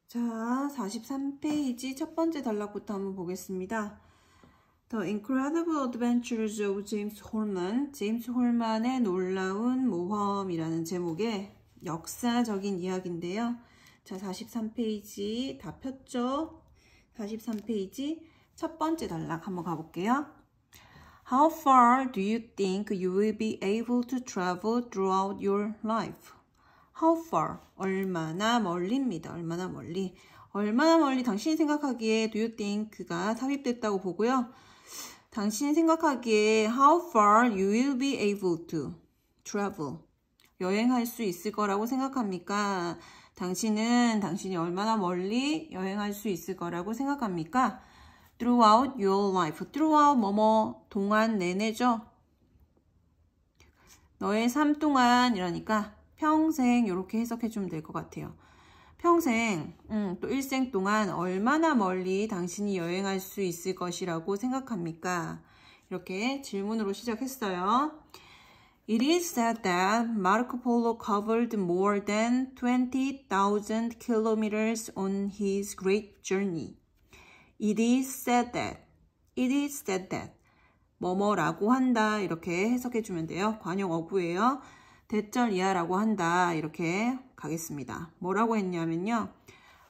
자, 43페이지 첫 번째 단락부터 한번 보겠습니다. The Incredible Adventures of James Holman, 제임스 홀만의 놀라운 모험이라는 제목의 역사적인 이야기인데요. 자, 43페이지 다 폈죠? 43페이지 첫 번째 단락 한번 가볼게요. How far do you think you will be able to travel throughout your life? How far? 얼마나 멀리입니다. 얼마나 멀리. 얼마나 멀리 당신이 생각하기에 do you think가 삽입됐다고 보고요. 당신이 생각하기에 how far you will be able to travel. 여행할 수 있을 거라고 생각합니까? 당신이 얼마나 멀리 여행할 수 있을 거라고 생각합니까? Throughout your life. Throughout 뭐뭐 동안 내내죠. 너의 삶 동안 이러니까 평생 이렇게 해석해 주면 될 것 같아요. 평생 또 일생 동안 얼마나 멀리 당신이 여행할 수 있을 것이라고 생각합니까? 이렇게 질문으로 시작했어요. It is said that Marco Polo covered more than 20,000 kilometers on his great journey. It is said that. It is said that. 뭐뭐라고 한다 이렇게 해석해 주면 돼요. 관용 어구예요. 대절 이하라고 한다 이렇게 가겠습니다. 뭐라고 했냐면요.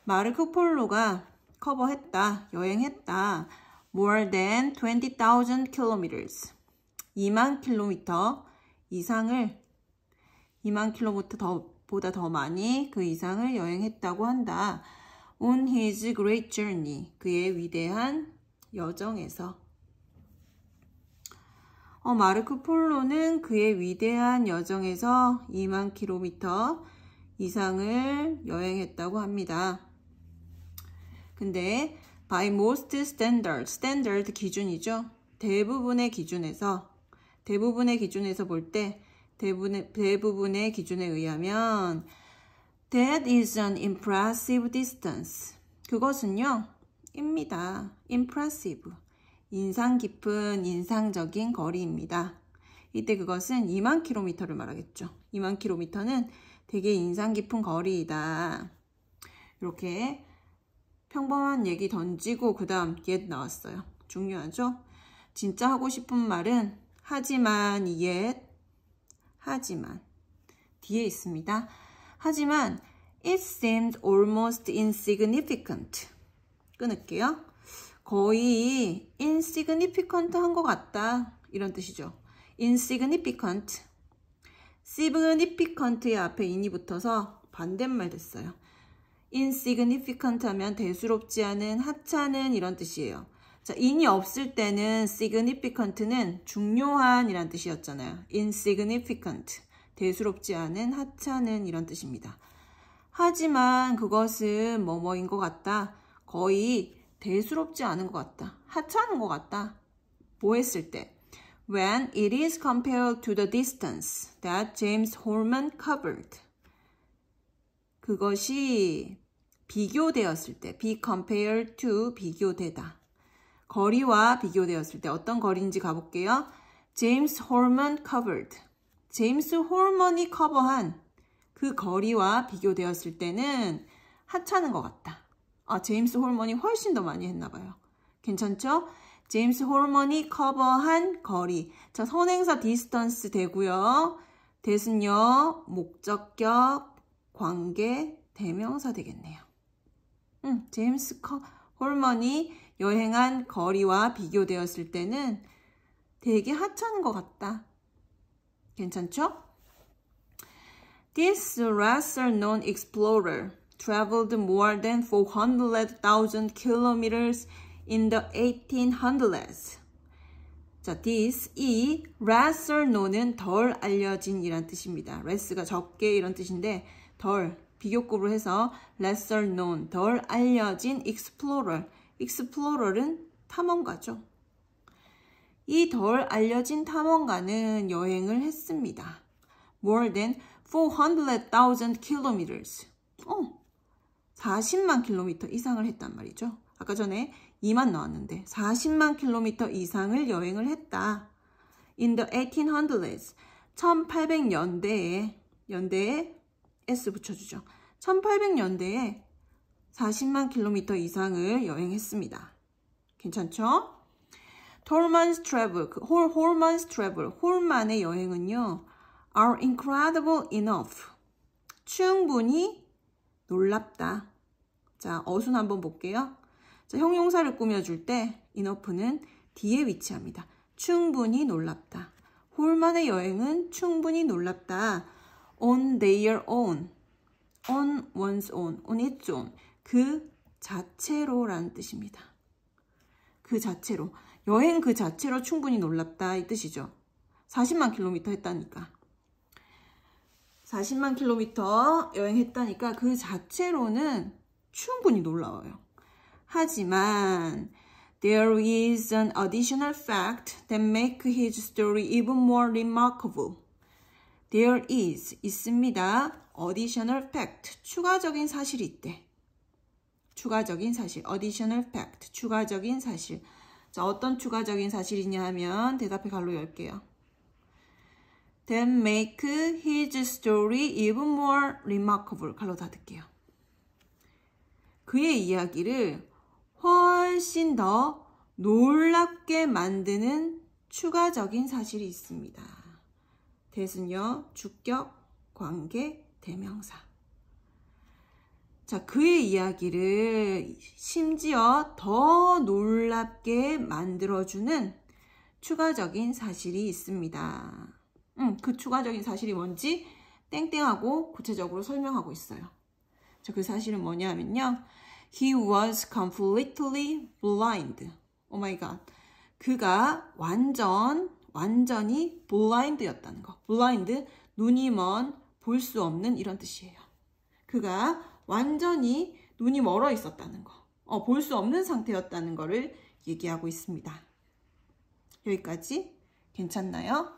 마르코 폴로가 커버했다, 여행했다. More than 20,000 kilometers. 2만 킬로미터 이상을 2만 킬로미터보다 더 많이 그 이상을 여행했다고 한다. On his great journey. 그의 위대한 여정에서. 마르코 폴로는 그의 위대한 여정에서 2만 킬로미터 이상을 여행했다고 합니다. 근데 by most standard 기준이죠. 대부분의 기준에서 볼 때 대부분의 기준에 의하면 that is an impressive distance. 그것은요. 입니다. impressive. 인상 깊은 인상적인 거리입니다. 이때 그것은 2만 킬로미터를 말하겠죠. 2만 킬로미터는 되게 인상 깊은 거리이다. 이렇게 평범한 얘기 던지고 그 다음 yet 나왔어요. 중요하죠? 진짜 하고 싶은 말은 하지만 yet 하지만 뒤에 있습니다. 하지만 it seemed almost insignificant. 끊을게요. 거의 insignificant 한 것 같다. 이런 뜻이죠. insignificant. significant의 앞에 in이 붙어서 반대말 됐어요. insignificant 하면 대수롭지 않은, 하찮은 이런 뜻이에요. 자, in이 없을 때는 significant는 중요한 이란 뜻이었잖아요. insignificant. 대수롭지 않은, 하찮은 이런 뜻입니다. 하지만 그것은 뭐뭐인 것 같다. 거의 대수롭지 않은 것 같다. 하찮은 것 같다. 뭐 했을 때? When it is compared to the distance that James Holman covered. 그것이 비교되었을 때. be compared to 비교되다. 거리와 비교되었을 때 어떤 거리인지 가볼게요. James Holman covered. 제임스 홀먼이 커버한 그 거리와 비교되었을 때는 하찮은 것 같다. 제임스 홀먼이 훨씬 더 많이 했나 봐요. 괜찮죠? 제임스 홀먼이 커버한 거리. 자, 선행사 distance 되고요. 대순요, 목적격, 관계, 대명사 되겠네요. 제임스 홀먼이 여행한 거리와 비교되었을 때는 되게 하찮은 것 같다. 괜찮죠? This lesser known explorer traveled more than 400,000 kilometers in the 1800s. 자, this, 이 lesser known은 덜 알려진 이란 뜻입니다. less가 적게 이런 뜻인데 덜, 비교급으로 해서 lesser known, 덜 알려진 explorer. explorer은 탐험가죠. 이 덜 알려진 탐험가는 여행을 했습니다. More than 400,000 kilometers. 40만 킬로미터 이상을 했단 말이죠. 아까 전에 2만 나왔는데 40만 킬로미터 이상을 여행을 했다. In the 1800s. 1800년대에 연대에 S 붙여주죠. 1800년대에 40만 킬로미터 이상을 여행했습니다. 괜찮죠? 톨만's travel, 홀만의 여행은요. are incredible enough. 충분히 놀랍다. 자, 어순 한번 볼게요. 자, 형용사를 꾸며줄 때 enough는 뒤에 위치합니다. 충분히 놀랍다. 홀만의 여행은 충분히 놀랍다. on their own, on one's own, on its own. 그 자체로라는 뜻입니다. 그 자체로. 여행 그 자체로 충분히 놀랍다 이 뜻이죠. 40만 킬로미터 했다니까. 40만 킬로미터 여행했다니까 그 자체로는 충분히 놀라워요. 하지만 there is an additional fact that makes his story even more remarkable. There is, 있습니다. additional fact, 추가적인 사실이 있대. 추가적인 사실, additional fact, 추가적인 사실. 자, 어떤 추가적인 사실이냐 하면 대답해 갈로 열게요. That make his story even more remarkable. 갈로 닫을게요. 그의 이야기를 훨씬 더 놀랍게 만드는 추가적인 사실이 있습니다. that은요, 주격, 관계, 대명사. 자, 그의 이야기를 심지어 더 놀랍게 만들어주는 추가적인 사실이 있습니다. 그 추가적인 사실이 뭔지 땡땡하고 구체적으로 설명하고 있어요. 자, 그 사실은 뭐냐면요. He was completely blind. Oh my god. 그가 완전히 blind였다는 거. blind, 눈이 먼, 볼 수 없는 이런 뜻이에요. 그가 완전히 눈이 멀어 있었다는 거. 볼 수 없는 상태였다는 거를 얘기하고 있습니다. 여기까지 괜찮나요?